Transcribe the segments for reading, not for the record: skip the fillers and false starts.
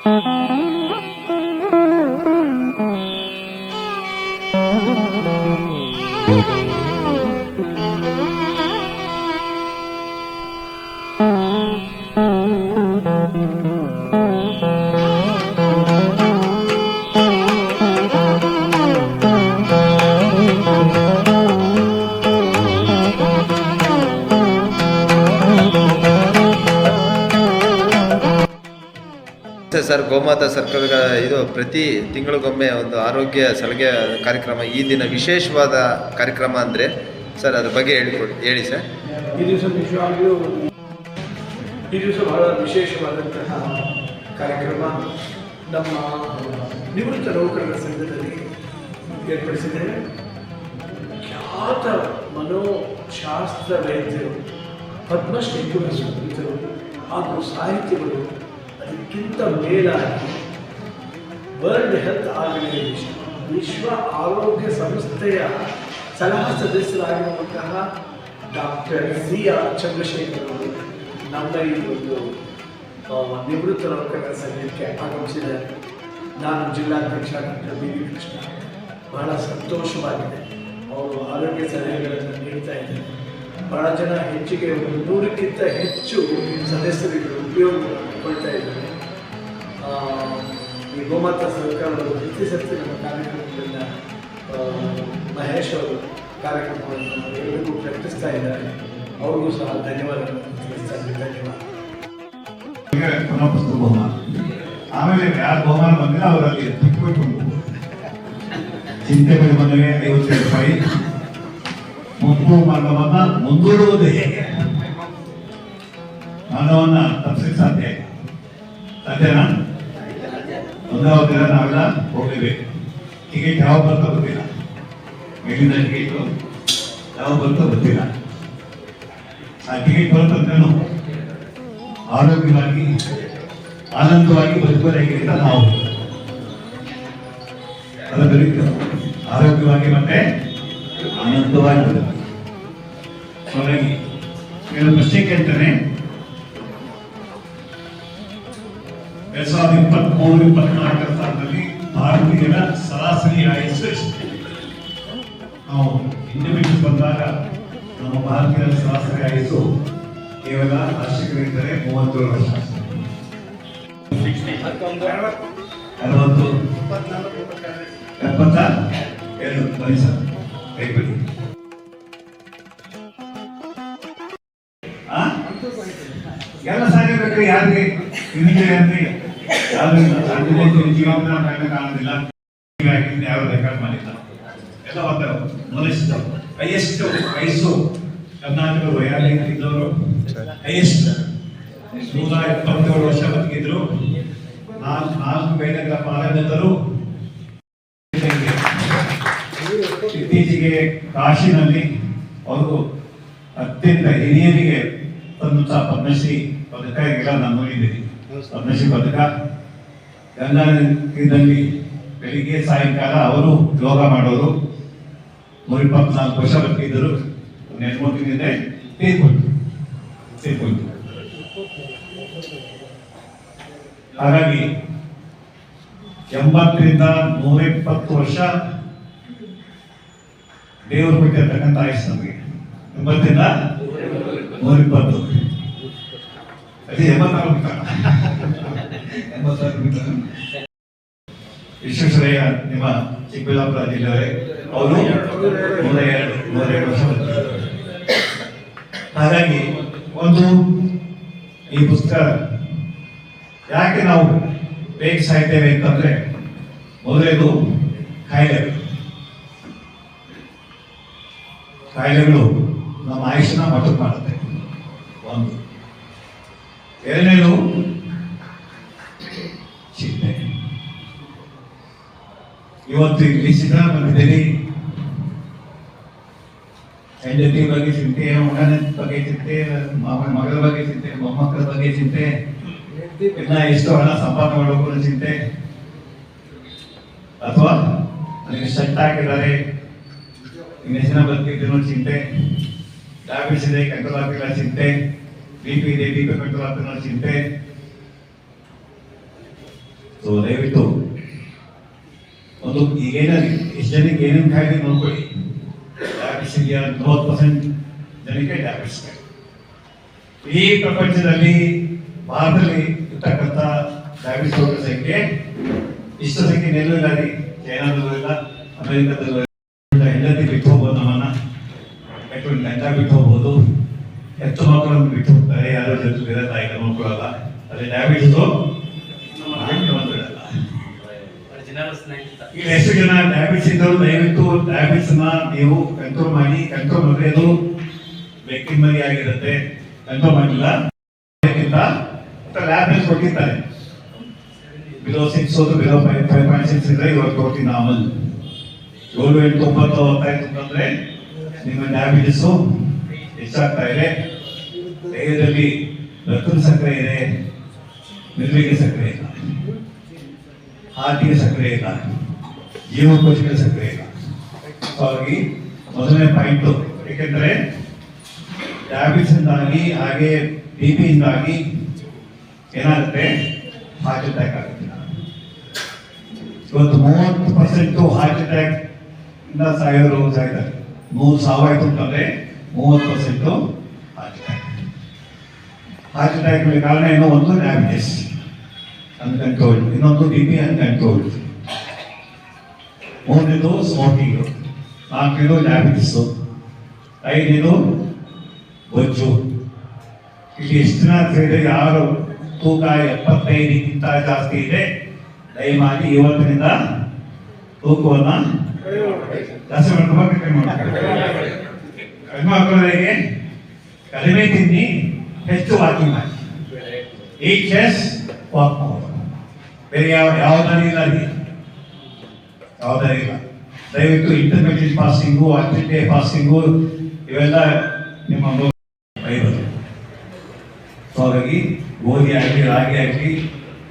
Sir, ಗೋಮಾತಾ circle ಇದು ಪ್ರತಿ ತಿಂಗಳಿಗೊಮ್ಮೆ ಒಂದು ಆರೋಗ್ಯ ಸಲಹೆ ಕಾರ್ಯಕ್ರಮ. ಈ ದಿನ ವಿಶೇಷವಾದ ಕಾರ್ಯಕ್ರಮ ಅಂದರೆ ಸರ್ ಅದ್ರ ಬಗ್ಗೆ ಹೇಳಿ ಸರ್. ಈ ದಿವಸ ನಿಜವಾಗ್ಲೂ ಬಹಳ ವಿಶೇಷವಾದಂತಹ ಕಾರ್ಯಕ್ರಮ ನಮ್ಮ ನಿವೃತ್ತ ನೌಕರರ ಸಂಘದಲ್ಲಿ ಏರ್ಪಡಿಸಿದ್ದೇವೆ. ಖ್ಯಾತ ಮನೋಶಾಸ್ತ್ರ ವೈದ್ಯರು, ಪದ್ಮಶ್ರೀ ಪುರಸ್ಕೃತರು ಹಾಗೂ ಸಾಹಿತಿಗಳು, ಅದಕ್ಕಿಂತ ಮೇಲಾಗಿ ವರ್ಲ್ಡ್ ಹೆಲ್ತ್ ಆರ್ಗನೈಸೇಷನ್, ವಿಶ್ವ ಆರೋಗ್ಯ ಸಂಸ್ಥೆಯ ಸಲಹಾ ಸದಸ್ಯರಾಗಿರುವಂತಹ ಡಾಕ್ಟರ್ ಸಿ.ಆರ್. ಚಂದ್ರಶೇಖರ್ ಅವರು ನಮ್ಮ ಈ ಒಂದು ನಿವೃತ್ತ ನೌಕರರ ಸಂಘಕ್ಕೆ ಆಗಮಿಸಿದ್ದಾರೆ. ನಾನು ಜಿಲ್ಲಾಧ್ಯಕ್ಷ ಡಾಕ್ಟರ್ ಬಿ.ವಿ. ಕೃಷ್ಣ. ಬಹಳ ಸಂತೋಷವಾಗಿದೆ. ಅವರು ಆರೋಗ್ಯ ಸಲಹೆಗಳನ್ನು ನೀಡ್ತಾ ಇದ್ದಾರೆ. ಬಹಳ ಜನ ಹೆಚ್ಚಿಗೆ 100ಕ್ಕಿಂತ ಹೆಚ್ಚು ಸದಸ್ಯರುಗಳು ಉಪಯೋಗಗಳನ್ನು ಕೊಡ್ತಾ ಇದ್ದಾರೆ. ಈ ಗೋಮಾತಾ ಸರ್ಕಾರಗಳು ಪ್ರತಿ ಸರ್ತಿ ನಮ್ಮ ಕಾರ್ಯಕ್ರಮಗಳಿಂದ ಮಹೇಶ್ ಅವರು ಕಾರ್ಯಕ್ರಮಗಳನ್ನು ಎಲ್ಲರಿಗೂ ಪ್ರಕಟಿಸ್ತಾ ಇದ್ದಾರೆ. ಅವ್ರಿಗೂ ಸಹ ಧನ್ಯವಾದಗಳನ್ನು ತಿಳಿಸ್ತಾ ಇದ್ದಾರೆ. ಧನ್ಯವಾದ. ಪುನಃ ಬಹುಮಾನ, ಆಮೇಲೆ ಯಾರು ಬಹುಮಾನ ಬಂದಿಲ್ಲ ಅವರಲ್ಲಿ ತಿಕ್ಕೊಟ್ಕೊಂಡು ಚಿಂತೆಗಳು ಬಂದರೆ 50 ರೂಪಾಯಿ. ಮುಪ್ಪು ಮಾರ್ಗವನ್ನ ಮುಂದೂಡುವುದು ಹೇಗೆ? ಮಾನವನ್ನ ತಪ್ಪಿಸಲಿಕ್ಕೆ ಸಾಧ್ಯನಾ? ಒಂದಾವತ್ತಿನ ನಾವೆಲ್ಲ ಹೋಗಲೇಬೇಕು. ಟಿಕೆಟ್ ಯಾವ ಬರ್ತೋ ಗೊತ್ತಿಲ್ಲ, ಮೇಲಿಂದ ಟಿಕೆಟ್ ಯಾವ ಬರ್ತೋ ಗೊತ್ತಿಲ್ಲ. ಆ ಟಿಕೆಟ್ ಬರುತ್ತಂತೇನು ಆರೋಗ್ಯವಾಗಿ ಆನಂದವಾಗಿ ಬದುಕಬೇಕಾಗಿಲ್ಲ. ನಾವು ಅದರಿಂದ ಆರೋಗ್ಯವಾಗಿ ಮತ್ತೆ ಆನಂದವಾಗಿ ಬದುಕು. ಹಾಗಾಗಿ ನೀವು ಪ್ರಶ್ನೆ ಕೇಳ್ತಾನೆ, 2023-24 ಸಾಲದಲ್ಲಿ ಭಾರತೀಯರ ಸರಾಸರಿ ಆಯಸ್ಸು ಎಷ್ಟು? ನಾವು ಇಂಡಿಪೆಂಡೆನ್ಸ್ ಬಂದಾಗ ನಮ್ಮ ಭಾರತೀಯರ ಸರಾಸರಿ ಆಯಸ್ಸು ಕೇವಲ ರಾಷ್ಟ್ರೀಯರಿದ್ದರೆ 37 ವರ್ಷ. 72 ಬನ್ನಿ ಸರ್, ಕೈ ಬಿಡಿ. ಎಲ್ಲ ಸಾಗಿರ್ಬೇಕ್ರಿ. ಯಾರಿಗೆ ಕಾಣೋದಿಲ್ಲ, ಯಾರು ರೆಕಾರ್ಡ್ ಮಾಡಿಲ್ಲ. ಎಲ್ಲ ಮೊದಲಿಸಿದವರು ಹೈಯೆಸ್ಟ್ ವಯಸ್ಸು ಕರ್ನಾಟಕ ವಯೋಲಿದ್ದವರು ಹೈಯೆಸ್ಟ್ 127 ವರ್ಷ ಬದುಕಿದ್ರು. 4 ಬೇಡಗಳ ಪಾಲನೆದರು. ಇತ್ತೀಚೆಗೆ ಕಾಶಿನಲ್ಲಿ ಅವರು ಅತ್ಯಂತ ಹಿರಿಯರಿಗೆ ತಂದಂತಹ ಪದ್ಮಶ್ರೀ ಪದಕ ಎಲ್ಲ ನಾನು ನೋಡಿದ್ದೀನಿ. ಪದ್ಮಶ್ರೀ ಪದಕ ಗಂಗಾನದಿಯಲ್ಲಿ ಬೆಳಿಗ್ಗೆ ಸಾಯಂಕಾಲ ಅವರು ಯೋಗ ಮಾಡೋರು. 124 ವರ್ಷ ಬದುಕಿದ್ದರು. ನೆನ್ಕೊಂಡಿದ್ದೆ ತೀರ್ಕೊಂಡು. ಹಾಗಾಗಿ 80ರಿಂದ 120 ವರ್ಷ ದೇವರು ಕೊಟ್ಟಿರ್ತಕ್ಕಂಥ ಆಯಸ್ಸು ನಮಗೆ. 80ರಿಂದ 120 ಅದೇ 84 ವಿಶ್ವೇಶ್ವರಯ್ಯ ನಿಮ್ಮ ಚಿಕ್ಕಬಳ್ಳಾಪುರ ಜಿಲ್ಲೆಯವರೇ, ಅವರು 102 ವರ್ಷ ಬದುಕಿದ್ದಾರೆ. ಹಾಗಾಗಿ ಒಂದು ಈ ಪುಸ್ತಕ ಯಾಕೆ ನಾವು ಬೇಗ ಸಾಯ್ತೇವೆ ಅಂತಂದ್ರೆ, ಮೊದಲೇದು ಕಾಯಿಲೆಗಳು ನಮ್ಮ ಆಯುಷ್ಯನ ಮೊಟಕು ಮಾಡುತ್ತೆ. ಒಂದು. ಎರಡನೇದು ಚಿಂತೆ. ಇವತ್ತು ಇಲ್ಲಿ ಸಿದ್ದರಾಮ ಬಂದಿದ್ದೀರಿ, ಹೆಂಡತಿ ಬಗ್ಗೆ ಚಿಂತೆ, ಮಗನ ಬಗ್ಗೆ ಚಿಂತೆ, ಮಗಳ ಬಗ್ಗೆ ಚಿಂತೆ, ಮೊಮ್ಮಕ್ಕಳ ಬಗ್ಗೆ ಚಿಂತೆ, ಇನ್ನ ಎಷ್ಟು ಹಣ ಸಂಪಾದನೆ ಮಾಡಬೇಕು ಚಿಂತೆ, ಅಥವಾ ನನಗೆ ಶಟ್ ಹಾಕಿದ್ದಾರೆ, ಎಷ್ಟು ಜನ ಬದುಕಿದ್ರು ಚಿಂತೆ, ಡಯಾಬಿಟಿಸ್ ಇದೆ ಕಂಟ್ರೋಲ್ ಆಗ್ತಿಲ್ಲ ಚಿಂತೆ, BP ಇದೆ ಕಂಟ್ರೋಲ್ ಆಗ್ತಿಲ್ಲ ಚಿಂತೆ, ಸೊ ದಯವಿಟ್ಟು ಒಂದು ಈಗೇನ ಎಷ್ಟು ಜನಕ್ಕೆ ಏನೇನು ಕಾಯಿಲೆ ನೋಡ್ಕೊಳ್ಳಿ. ಡಯಾಬಿಟಿಸ್ ಇದೆಯಾ 30% ಜನಕ್ಕೆ ಡಯಾಬಿಟಿಸ್ ಕಾಯಿಲೆ. ಈ ಪ್ರಪಂಚದಲ್ಲಿ ಭಾರತದಲ್ಲಿ ಇರ್ತಕ್ಕಂಥ ಡಯಾಬಿಟಿಸ್ ರೋಗದ ಸಂಖ್ಯೆ ಇಷ್ಟ ಸಂಖ್ಯೆ ನೆಲ್ಲೂ ಇಲ್ಲ ರೀ. ಚೈನಾದಲ್ಲೂ ಇಲ್ಲ, ಅಮೆರಿಕದಲ್ಲೂ ಇಲ್ಲ. ಹೆಂಡತಿ ಬಿಟ್ಟು ಹೋಗ್ಬೋದು, ನಮ್ಮನ್ನ ಗಂಡ ಬಿಟ್ಟು ಹೋಗ್ಬೋದು, ಹೆಚ್ಚು ಮಕ್ಕಳನ್ನು ಬಿಟ್ಟು ಹೋಗ್ತಾರೆ, ಯಾರೋ ಜೊತೆ ಬೇರೆ ತಾಯಿಗೆ ನೋಡ್ಕೊಳ್ಳಲ್ಲ. ಅದೇ ಡಯಾಬಿಟಿಸ್ ಈಗ ಎಷ್ಟು ಜನ ಡಯಾಬಿಟಿಸ್ ಇದ್ದವರು ದಯವಿಟ್ಟು ಡಯಾಬಿಟಿಸ್ ನೀವು ಕಂಟ್ರೋಲ್ ಮಾಡಿ. ಕಂಟ್ರೋಲ್ ಅಂದ್ರೆ ಅದು ಬೆಕ್ಕಿನ ಮರಿ ಆಗಿರುತ್ತೆ. ಕಂಟ್ರೋಲ್ ಮಾಡಿಲ್ಲ ಲ್ಯಾಬ್ ಕೊಟ್ಟಿರ್ತಾರೆ. ಬಿಲೋ 6 ಹೋದ್ರು ಬಿಲೋ 5.6 ಇದ್ರೆ ಇವಾಗ ಕೊಡ್ತಿ ನಾರ್ಮಲ್. 7, 8, 9 ಹೊತ್ತಾಯ್ತು ಅಂತಂದ್ರೆ ನಿಮ್ಮ ಡಯಾಬಿಟಿಸ್ ಹೆಚ್ಚಾಗ್ತಾ ಇದೆ. ದೇಹದಲ್ಲಿ ರಕ್ತದ ಸಕ್ಕರೆ ಇದೆ, ಮೆದುಳಿಗೆ ಸಕ್ಕರೆ ಇಲ್ಲ, ಹಾರ್ಟಿಗೆ ಸಕ್ಕರೆ ಇಲ್ಲ, ಜೀವಕೋಶಕ್ಕೆ ಸಕ್ಕರೆ ಇಲ್ಲ. ಹಾಗಾಗಿ ಮೊದಲನೇ ಪಾಯಿಂಟ್, ಏಕೆಂದರೆ ಡಯಾಬಿಟಿಸ್ ಇಂದಾಗಿ ಹಾಗೆ BP ಇಂದಾಗಿ ಏನಾಗುತ್ತೆ, ಹಾರ್ಟ್ ಅಟ್ಯಾಕ್ ಆಗುತ್ತೆ. ಇವತ್ತು 30% ಹಾರ್ಟ್ ಅಟ್ಯಾಕ್ ಇಂದ ಸಾಯೋರು ಸಾಯ್ತಾರೆ. 100 ಸಾವಾಯ್ತು ಅಂತಂದ್ರೆ 30% ಹಾರ್ಟ್ ಅಟ್ಯಾಕ್. ಹಾರ್ಟ್ ಅಟ್ಯಾಕ್ ಕಾರಣ ಏನೋ ಒಂದು ಡಯಾಬಿಟಿಸ್ ಅನ್ಕಂಟ್ರೋಲ್ಡ್, ಇನ್ನೊಂದು BP ಅನ್ಕಂಟ್ರೋಲ್ಡ್, ಮೂರನೇದು ಸ್ಮೋಕಿಂಗ್, 4ನೇದು ಡಯಾಬಿಟಿಸ್, 5ನೇದು ಬೊಜ್ಜು. ಇಲ್ಲಿ ಎಷ್ಟು ಜನ ಸೇರಿ ಯಾರು ತೂಕ 75ಗಿಂತ ಜಾಸ್ತಿ ಇದೆ, ದಯಮಾಡಿ ಇವತ್ತಿನಿಂದ ತೂಕವನ್ನ ಜಾಸ್ತಿ ಮಾಡ್ಕೋಬೇಕು. ಕಡಿಮೆ ಮಾಡ್ಕೊಳ್ಳೋರಿಗೆ ಕಡಿಮೆ ತಿನ್ನಿ, ಹೆಚ್ಚು ವಾಕಿಂಗ್ ಮಾಡಿ. ಈ ಚೆಸ್ ವಾಕ್ ಮಾಡೋದು, ಬೇರೆ ಯಾವುದಾರು ಇಲ್ಲ ಅಲ್ಲಿ, ಯಾವುದಾರು ಇಲ್ಲ. ದಯವಿಟ್ಟು ಇಂಟರ್ಮೀಡಿಯೇಟ್ ಫಾಸ್ಟಿಂಗು, 10 ಡೇ ಫಾಸ್ಟಿಂಗು ಇವೆಲ್ಲ ನಿಮ್ಮ ಬೈಬಲ್. ಹಾಗಾಗಿ ಗೋಧಿ ಆಗಲಿ, ರಾಗಿ ಆಗಲಿ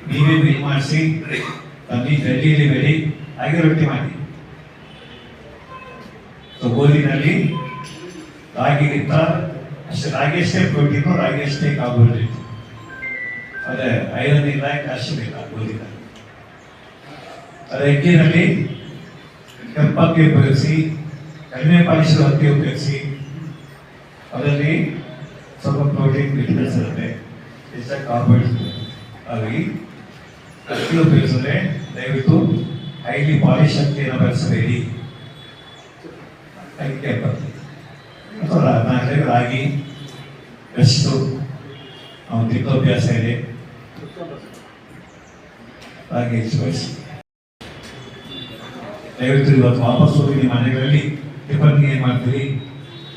ನೀವೇ ಮಿಲ್ ಮಾಡಿಸಿ ತಂದು ಜಲ್ಲಿಯಲ್ಲಿ ಬೆಳಿ, ಹಾಗೆ ರೊಟ್ಟಿ ಮಾಡಿ. ಸೊ ಗೋಧಿನಲ್ಲಿ ರಾಗಿಗಿಂತ ಅಷ್ಟೇ, ರಾಗಿ ಅಷ್ಟೇ ಪ್ರೋಟೀನು, ರಾಗಿ ಅಷ್ಟೇ ಕಾರ್ಬೋಹೈಡ್ರೇಟ್. ಅದೇ ಐರನ್ ಇಲ್ಲ, ಕ್ಯಾಲ್ಸಿಯಂ ಇಲ್ಲ ಗೋಧಿನಲ್ಲಿ. ಅದೇ ಅಕ್ಕಿನಲ್ಲಿ ಕೆಂಪಕ್ಕಿ ಉಪಯೋಗಿಸಿ, ಕಡಿಮೆ ಪಾಲಿಸಿದ ಅಕ್ಕಿ ಉಪಯೋಗಿಸಿ, ಅದರಲ್ಲಿ ಸ್ವಲ್ಪ ಪ್ರೋಟೀನ್ ವಿಟಮಿನ್ಸ್ ಇರುತ್ತೆ, ಹೆಚ್ಚಾಗಿ ಕಾರ್ಬೋಹೈಡ್ರೇಟ್. ಹಾಗಾಗಿ ಅಕ್ಕಿ ಉಪಯೋಗಿಸಿದ್ರೆ ದಯವಿಟ್ಟು ಹೈಲಿ ಪಾಲಿಶ್ ಅಕ್ಕಿಯನ್ನು ಬಳಸಬೇಡಿ. ಅದಕ್ಕೆ ಅಥವಾ ರಾಗಿ ಬೆಸ್ಟು ನಾವು ತಿನ್ನೋ ಅಭ್ಯಾಸ ಇದೆ, ರಾಗಿ ಹೆಚ್ಚು ಬಳಸಿ. ದಯವಿಟ್ಟು ಇವತ್ತು ವಾಪಸ್ ಹೋಗಿ ನಿಮ್ಮ ಮನೆಗಳಲ್ಲಿ ಟಿಫನ್ಗೆ ಏನು ಮಾಡ್ತೀರಿ,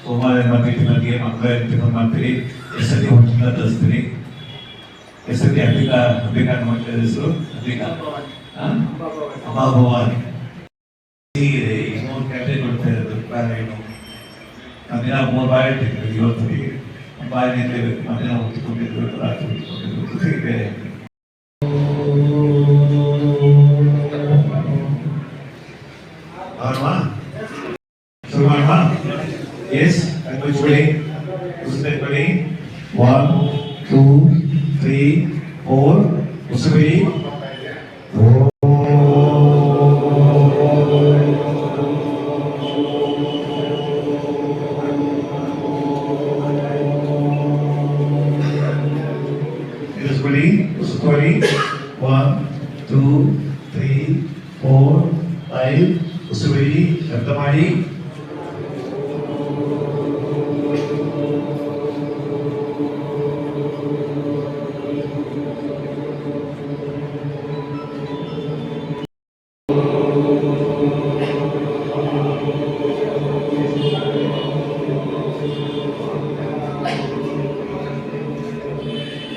ಸೋಮವಾರ ಏನು ಮಾಡ್ತೀರಿ ಟಿಫನ್ಗೆ, ಮಂಗಳವಾರ ಟಿಫನ್ ಮಾಡ್ತೀರಿ, ಎಷ್ಟೊತ್ತಿ ಹೊಟ್ಟಿಂದ ತರಿಸ್ತೀರಿ, ಎಷ್ಟೊತ್ತಿ ಹೆಸರು ಅಬ್ಬಿಕಾ ಅಭಾಭವಾನಿ ಇದೆ. 3 ಕ್ಯಾಟರಿ ಕೊಡ್ತಾ ಇರೋದು ಏನು ದಿನ 3 ಬಾರಿ ಇಟ್ಟಿರ್ತೀವಿ. ಇವತ್ತು ಬಾರಿ ಮಧ್ಯಾಹ್ನ ಹುಟ್ಟಿಕೊಂಡಿದ್ರು, ರಾತ್ರಿ ಹುಟ್ಟಿಕೊಂಡಿದ್ರು, ಜೊತೆಗೆ ಬೇರೆ. ಶುರು ಮಾಡುವ. ಎಸ್ ಕಣ್ಮುಚ್ಕೊಳ್ಳಿ, ಉಸಿರುಕೊಳ್ಳಿ. 1, 2, 3, 4 ಉಸಿರುಬಿಡಿ. ಇರಿಸ್ಕೊಳ್ಳಿ, ಉಸಿರುಕೊಳ್ಳಿ. 1, 2, 3, 4, 5 ಉಸಿರುಬಿಡಿ. ಶಬ್ದ ಮಾಡಿ.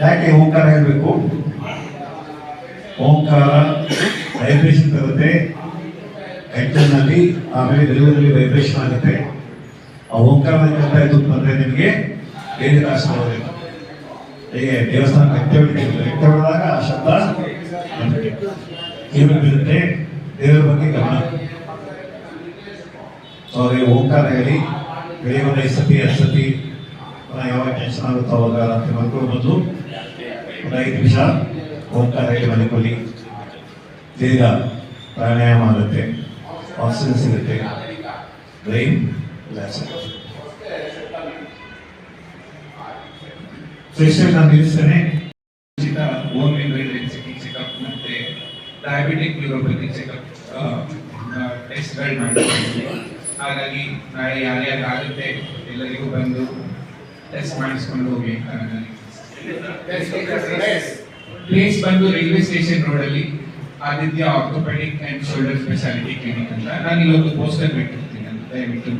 ಯಾಕೆ ಓಂಕಾರ ಹೇಳಬೇಕು? ಓಂಕಾರ ವೈಬ್ರೇಷನ್ ತರುತ್ತೆ ಹೆಡ್ನಲ್ಲಿ, ಆಮೇಲೆ ಬೆಲೂರಲ್ಲಿ ವೈಬ್ರೇಷನ್ ಆಗುತ್ತೆ. ಆ ಓಂಕಾರ ಕೇಳ್ತಾ ಇದ್ದು ಬಂದರೆ ನಿಮಗೆ ಬೇರೆ ಕಾಸು ಬರೋದಿಲ್ಲ. ಹೇಗೆ ದೇವಸ್ಥಾನ ಗಟ್ಟೆ ಹೊಡೆದಾಗ ಆ ಶಬ್ದ ಕಿವಿ ಬೀಳುತ್ತೆ, ದೇವರ ಬಗ್ಗೆ ಗಮನ. ಸೊ ಅದೇ ಓಂಕಾರ ಹೇಳಿ ಬೆಳಿಗ್ಗೆ ಒಂದು 5 ಸತಿ 10 ಸತಿ ಯಾವಾಗ ಟೆನ್ಷನ್ ಆಗುತ್ತೋ ಅವಾಗ ರಾತ್ರಿ ಮಲ್ಕೊಂಡು ಬಂದು ಒಂದು 5 ನಿಮಿಷ ಓಂಕಾರ ಹೇಳಿ ಮಲ್ಕೊಳ್ಳಿ. ಬೇಗ ಪ್ರಾಣಾಯಾಮ ಆಗುತ್ತೆ, ಆಕ್ಸಿಜನ್ ಸಿಗುತ್ತೆ, ಬ್ರೈನ್ ರಿಲ್ಯಾಕ್ಸ್ ಆಗುತ್ತೆ. ಸ್ಪೆಷಲ್ ನಾನು ನಿಲ್ಲಿಸ್ತೇನೆ. ಓನ್ಲಿ ಬ್ರೈನ್ ಚೆಕಪ್ ಮತ್ತೆ ಡಯಾಬಿಟಿಕ್ ನ್ಯೂರೋಪತಿ ಚೆಕಪ್ ಟೆಸ್ಟ್ಗಳು ಮಾಡ್ತೀವಿ. ಹಾಗಾಗಿ ನಾಳೆ ಯಾರ್ಯಾರು ಆಗುತ್ತೆ ಎಲ್ಲರಿಗೂ ಬಂದು ಟೆಸ್ಟ್ ಮಾಡಿಸ್ಕೊಂಡು ಹೋಗಿ. ಪ್ಲೇಸ್ ಬಂದು ರೈಲ್ವೆ ಸ್ಟೇಷನ್ ರೋಡ್ ಅಲ್ಲಿ Aditya orthopaedic and shoulder speciality clinic ಅಂತ. ನಾನು ಇಲ್ಲೊಂದು ಪೋಸ್ಟರ್ ಬಿಟ್ಟಿರ್ತೀನಿ ಅಂತ ದಯವಿಟ್ಟು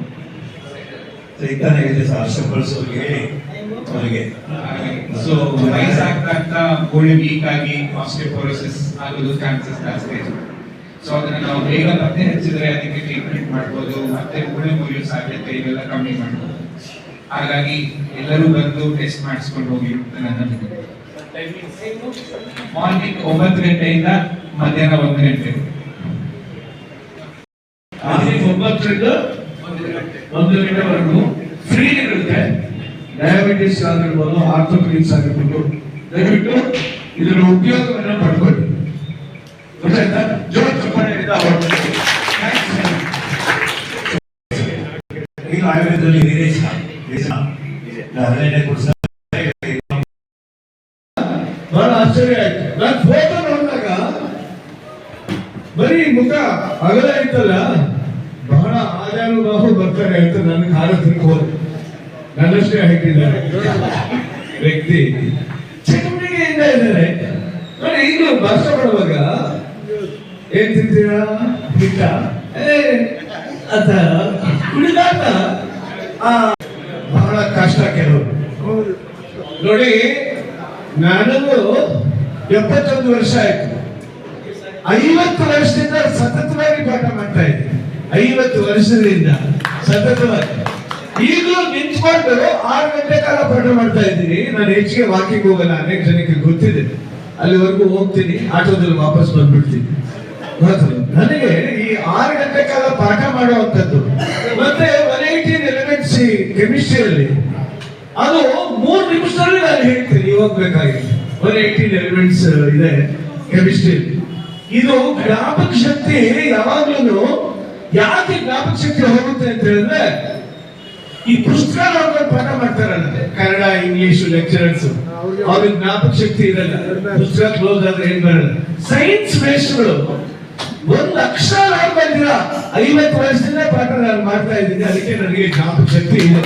ಸೊ ವಯಸ್ಸಾಗ್ತಾ ಗೋಡೆ ವೀಕ್ ಆಗಿ ಆಸ್ಟಿಯೋಪೊರೋಸಿಸ್ ಆಗೋದು ಚಾನ್ಸಸ್ ಜಾಸ್ತಿ ಇದೆ. ಸೊ ಅದನ್ನ ನಾವು ಬೇಗ ಪತ್ತೆ ಹಚ್ಚಿದ್ರೆ ಅದಕ್ಕೆ ಟ್ರೀಟ್ಮೆಂಟ್ ಮಾಡ್ಬೋದು, ಮತ್ತೆ ಗೋಡೆ ಮುರಿಯೋ ಸಾಧ್ಯತೆ ಇವೆಲ್ಲ ಕಮ್ಮಿ ಮಾಡ್ಬೋದು. ಹಾಗಾಗಿ ಎಲ್ಲರೂ ಬಂದು ಟೆಸ್ಟ್ ಮಾಡಿಸ್ಕೊಂಡು ಹೋಗಿ ಅಂತ ನನ್ನ ಮಾರ್ನಿಂಗ್ 9 ಗಂಟೆಯಿಂದ ಮಧ್ಯಾಹ್ನ 1 ಗಂಟೆ. ಮಾರ್ನಿಂಗ್ 9 ರಿಂದ 1 ಗಂಟೆವರೆಗೂ ಫ್ರೀ ಇರುತ್ತೆ. ಡಯಾಬಿಟಿಸ್ ಆಗಿರ್ಬೋದು, ಆರ್ಥೋಪೆಡಿಕ್ಸ್ ಆಗಿರ್ಬೋದು, ದಯವಿಟ್ಟು ಇದರ ಉಪಯೋಗವನ್ನು ಪಡ್ಕೊಳ್ಳಿ. ಗೊತ್ತಾಯ್ತಾ? ಜೋರ್ ಚಪ್ಪಾಳೆಯಿಂದ ಈಗ ಆಯುರ್ವೇದದಲ್ಲಿ ಬಹಳ ಆಶ್ಚರ್ಯ ಆಯ್ತು. ನಾನು ಫೋಟೋ ನೋಡಿದಾಗ ಬರೀ ಮುಖ ಅಗಲ ಇತ್ತಲ್ಲ, ಬಹಳ ಆಜಾನುಬಾಹು ಬರ್ತಾರೆ ಅಂತ ನನಗೆ ಹಾರತಿಗೆ ಹೋದೆ. ನನ್ನಷ್ಟೇ ಹಾಕಿದ್ದಾರೆ ವ್ಯಕ್ತಿ, ಚಟುವಟಿಕೆಯಿಂದ ಇದ್ದಾರೆ. ನೋಡಿ ಈಗಲೂ ಭಾಷ ಮಾಡುವಾಗ ಏನ್ ತಿಂತೀರಾ, ಹಿಟ್ಟ ಅಥ ಕುಡಿದಾಟ ಬಹಳ ಕಷ್ಟ ಕೆಲವರು. ನೋಡಿ ನನಗೂ 71 ವರ್ಷ ಆಯ್ತು. 50 ವರ್ಷದಿಂದ ಸತತವಾಗಿ ಪಾಠ ಮಾಡ್ತಾ ಇದ್ದೀನಿ. 50 ವರ್ಷದಿಂದ ಸತತವಾಗಿ. ಈಗಲೂ ನಿಂತ್ಕೊಂಡು 6 ಗಂಟೆ ಕಾಲ ಪಾಠ ಮಾಡ್ತಾ ಇದ್ದೀನಿ. ನಾನು ಹೆಚ್ಚಿಗೆ ವಾಕಿಂಗ್ ಹೋಗಲ್ಲ, ಅನೇಕ ಜನಕ್ಕೆ ಗೊತ್ತಿದೆ. ಅಲ್ಲಿವರೆಗೂ ಹೋಗ್ತೀನಿ, ಆಟೋದಲ್ಲಿ ವಾಪಸ್ ಬಂದ್ಬಿಡ್ತೀನಿ. ನನಗೆ ಈ 6 ಗಂಟೆ ಕಾಲ ಪಾಠ ಮಾಡುವಂಥದ್ದು ಮತ್ತೆ 118 ಎಲಿಮೆಂಟ್ಸ್ ಕೆಮಿಸ್ಟ್ರಿಯಲ್ಲಿ ಅದು 3 ನಿಮಿಷದಲ್ಲಿ ನಾನು ಹೇಳ್ತೀನಿ. ಹೋಗ್ಬೇಕಾಗಿ 118 ಎಲಿಮೆಂಟ್ಸ್ ಇದೆ ಕೆಮಿಸ್ಟ್ರಿ. ಇದು ಜ್ಞಾಪಕ ಶಕ್ತಿ ಯಾವಾಗ್ಲೂ ಯಾಕೆ ಜ್ಞಾಪಕ ಶಕ್ತಿ ಹೋಗುತ್ತೆ ಅಂತ ಹೇಳಿದ್ರೆ, ಈ ಪುಸ್ತಕ ನೋಡ್ಕೊಂಡು ಪಾಠ ಮಾಡ್ತಾರಲ್ಲ, ಕನ್ನಡ ಇಂಗ್ಲಿಷ್ ಲೆಕ್ಚರರ್ಸ್, ಅವ್ರಿಗೆ ಜ್ಞಾಪಕ ಶಕ್ತಿ ಇರಲ್ಲ. ಪುಸ್ತಕ ಕ್ಲೋಸ್ ಆದ್ರೆ ಏನ್ ಬರಲ್ಲ. ಸೈನ್ಸ್ ಬೇಸ್ಗಳು 1 ಅಕ್ಷರ ನೋಡ್ಕೊಂಡಿರ 50 ವರ್ಷದಿಂದ ಪಾಠ ನಾನು ಮಾಡ್ತಾ ಇದ್ದೀನಿ. ಅದಕ್ಕೆ ನನಗೆ ಜ್ಞಾಪಕ ಶಕ್ತಿ ಇದೆ.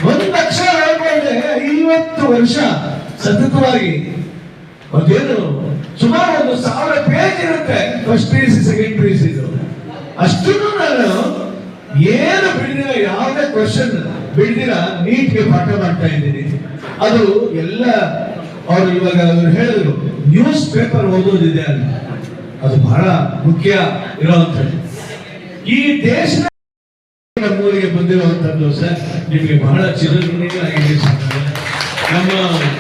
1 ಅಕ್ಷರ ನೋಡ್ಕೊಂಡ್ರೆ 50 ವರ್ಷ ಸತತವಾಗಿ ಅದೇನು ಸುಮಾರು 1000 ಪೇಜ್ ಇರುತ್ತೆ. First P U C, second P U C ಅಷ್ಟು ನಾನು ಏನು ಬಿಡ್ದಿರ, ಯಾವುದೇ ಕ್ವಶನ್ ಬಿಡ್ದಿರ ನೀಟ್ಗೆ ಪಾಠ ಮಾಡ್ತಾ ಇದ್ದೀನಿ. ಅದು ಎಲ್ಲ ಅವರು ಇವಾಗ ಅವರು ಹೇಳಿದ್ರು ನ್ಯೂಸ್ ಪೇಪರ್ ಓದೋದಿದೆ ಅಲ್ಲ, ಅದು ಬಹಳ ಮುಖ್ಯ ಇರುವಂತದ್ದು. ಈ ದೇಶದ ನಮ್ಮೂರಿಗೆ ಬಂದಿರುವಂತದ್ದು ಸರ್ ನಿಮಗೆ ಬಹಳ ಚಿರಋಣಿಯಾಗಿದೆ. ನಮ್ಮ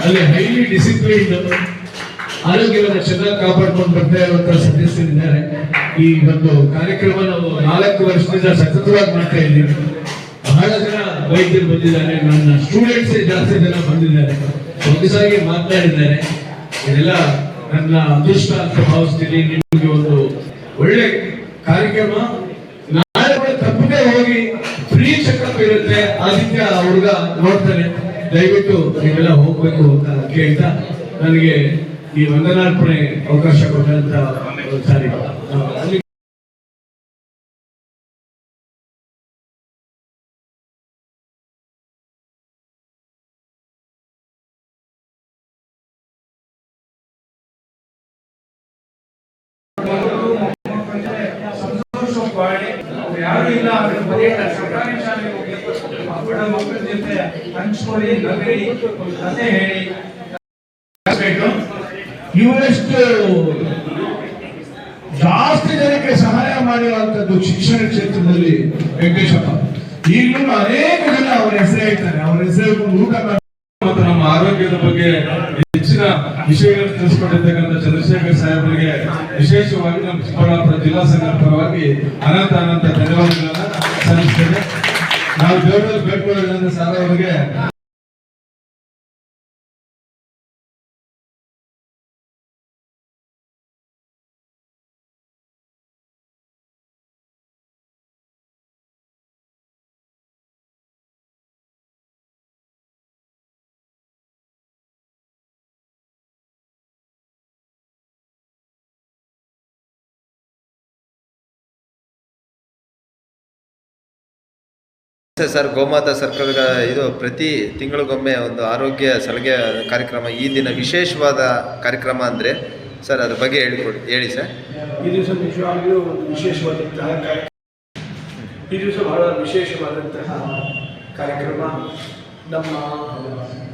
ಅಲ್ಲಿ ಹೈಲಿ ಡಿಸಿಪ್ಲಿನ್ ಆರೋಗ್ಯವನ್ನು ಚೆನ್ನಾಗಿ ಕಾಪಾಡ್ಕೊಂಡು ಬರ್ತಾ ಇರುವಂತಹ ಸದಸ್ಯರಿದ್ದಾರೆ. ಈ ಒಂದು ಕಾರ್ಯಕ್ರಮ ನಾವು 4 ವರ್ಷದಿಂದ ಸತತವಾಗಿ ಮಾಡ್ತಾ ಇದ್ದೀವಿ. ಬಹಳ ಜನ ವೈದ್ಯರು ಬಂದಿದ್ದಾರೆ, ನನ್ನ ಸ್ಟೂಡೆಂಟ್ಸ್ ಜಾಸ್ತಿ ಜನ ಬಂದಿದ್ದಾರೆ, ಸೊಗಸಾಗಿ ಮಾತನಾಡಿದ್ದಾರೆ. ಇದೆಲ್ಲ ನನ್ನ ಅದೃಷ್ಟ ಅಂತ ಭಾವಿಸ್ತೀನಿ. ನಿಮಗೆ ಒಂದು ಒಳ್ಳೆ ಕಾರ್ಯಕ್ರಮ. ನಾಳೆ ಕೂಡ ತಪ್ಪದೆ ಹೋಗಿ ಫ್ರೀ ಚೆಕಪ್ ಇರುತ್ತೆ. ಆದಿತ್ಯ ಹುಡುಗ ನೋಡ್ತಾನೆ, ದಯವಿಟ್ಟು ನೀವೆಲ್ಲ ಹೋಗ್ಬೇಕು ಅಂತ ಕೇಳ್ತಾ ನನಗೆ ಈ ವಂದನಾರ್ಪಣೆ ಅವಕಾಶ ಕೊಟ್ಟಂತ ಸಾರಿ ಯಾರು ಇಲ್ಲ ಅಂದ್ರೆ ಬರೀ ಸರ್ಕಾರಿ ಶಾಲೆಗೆ ಹೋಗಿ ಬಡ ಮಕ್ಕಳ ಜೊತೆ ಹಂಚ್ಕೊಳ್ಳಿ, ನಗರಿ ಕಥೆ ಹೇಳಿ. ಇವರಷ್ಟು ಜಾಸ್ತಿ ಜನಕ್ಕೆ ಸಹಾಯ ಮಾಡಿರುವಂತದ್ದು ಶಿಕ್ಷಣ ಕ್ಷೇತ್ರದಲ್ಲಿ ವೆಂಕಟೇಶಪ್ಪ. ಈಗಲೂ ಅನೇಕ ಜನ ಅವರ ಹೆಸರು ಹೇಳ್ತಾರೆ. ಅವರ ಹೆಸರು ಊಟ ಮತ್ತು ನಮ್ಮ ಆರೋಗ್ಯದ ಬಗ್ಗೆ ಹೆಚ್ಚಿನ ವಿಷಯಗಳನ್ನು ತಿಳಿಸಿಕೊಟ್ಟಿರ್ತಕ್ಕಂಥ ಚಂದ್ರಶೇಖರ್ ಸಾಹೇಬರಿಗೆ ವಿಶೇಷವಾಗಿ ನಮ್ಮ ಚಿಕ್ಕಬಳ್ಳಾಪುರ ಜಿಲ್ಲಾ ಸಂಘದ ಪರವಾಗಿ ಅನಂತ ಧನ್ಯವಾದಗಳನ್ನ ಸಲ್ಲಿಸ್ತೇನೆ. ನಾವು ದೇವರಲ್ಲಿ ಬೇಡ್ಕೊಳ್ಳೋದ್ರಿಂದ ಸಾರ್ ಅವರಿಗೆ ಸರ್, ಗೋಮಾತಾ ಸರ್ಕಾರದ ಇದು ಪ್ರತಿ ತಿಂಗಳಿಗೊಮ್ಮೆ ಒಂದು ಆರೋಗ್ಯ ಸಲಹೆ ಕಾರ್ಯಕ್ರಮ, ಈ ದಿನ ವಿಶೇಷವಾದ ಕಾರ್ಯಕ್ರಮ ಅಂದರೆ ಸರ್ ಅದ್ರ ಬಗ್ಗೆ ಹೇಳಿ ಸರ್. ಈ ದಿವಸ ನಿಜವಾಗ್ಲೂ ಒಂದು ವಿಶೇಷವಾದಂತಹ ಈ ದಿವಸ ಬಹಳ ವಿಶೇಷವಾದಂತಹ ಕಾರ್ಯಕ್ರಮ ನಮ್ಮ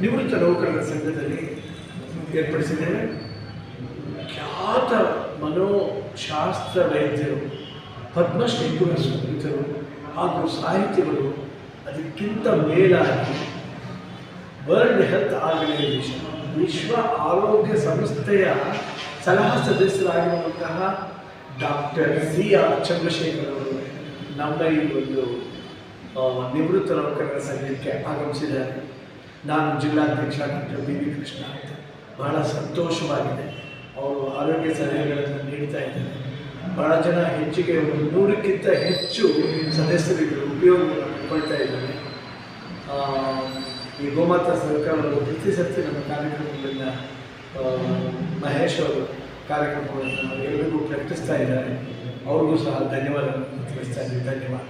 ನಿವೃತ್ತ ನೌಕರರ ಸಂಘದಲ್ಲಿ ಏರ್ಪಡಿಸಿದ್ದೇವೆ. ಖ್ಯಾತ ಮನೋಶಾಸ್ತ್ರ ವೈದ್ಯರು, ಪದ್ಮಶ್ರೀ ಪುರಸ್ಕೃತರು ಹಾಗೂ ಸಾಹಿತಿಗಳು, ಅದಕ್ಕಿಂತ ಮೇಲಾಗಿ ವರ್ಲ್ಡ್ ಹೆಲ್ತ್ ಆರ್ಗನೈಸೇಷನ್, ವಿಶ್ವ ಆರೋಗ್ಯ ಸಂಸ್ಥೆಯ ಸಲಹಾ ಸದಸ್ಯರಾಗಿರುವಂತಹ ಡಾಕ್ಟರ್ C.R. ಚಂದ್ರಶೇಖರ್ ಅವರು ನಮ್ಮ ಈ ಒಂದು ನಿವೃತ್ತ ನೌಕರರ ಸಂಘಕ್ಕೆ ಆಗಮಿಸಿದ್ದಾರೆ. ನಾನು ಜಿಲ್ಲಾಧ್ಯಕ್ಷ ಡಾಕ್ಟರ್ B.V. ಕೃಷ್ಣ ಅಂತ. ಬಹಳ ಸಂತೋಷವಾಗಿದೆ. ಅವರು ಆರೋಗ್ಯ ಸಲಹೆಗಳನ್ನು ನೀಡ್ತಾ ಇದ್ದಾರೆ. ಬಹಳ ಜನ ಹೆಚ್ಚಿಗೆ 100ಕ್ಕಿಂತ ಹೆಚ್ಚು ಸದಸ್ಯರುಗಳು ಉಪಯೋಗವನ್ನು ಪಡ್ಕೊಳ್ತಾ ಇದ್ದಾರೆ. ಈ ಗೋಮಾತಾ ಸರ್ಕಾರಗಳು ಪ್ರತಿ ಸರ್ತಿ ನಮ್ಮ ಕಾರ್ಯಕ್ರಮಗಳನ್ನು ಮಹೇಶ್ ಅವರು ಕಾರ್ಯಕ್ರಮಗಳನ್ನು ಎಲ್ಲರಿಗೂ ಪ್ರಕಟಿಸ್ತಾ ಇದ್ದಾರೆ. ಅವ್ರಿಗೂ ಸಹ ಧನ್ಯವಾದಗಳನ್ನು ತಿಳಿಸ್ತಾ ಇದ್ದೀನಿ. ಧನ್ಯವಾದ.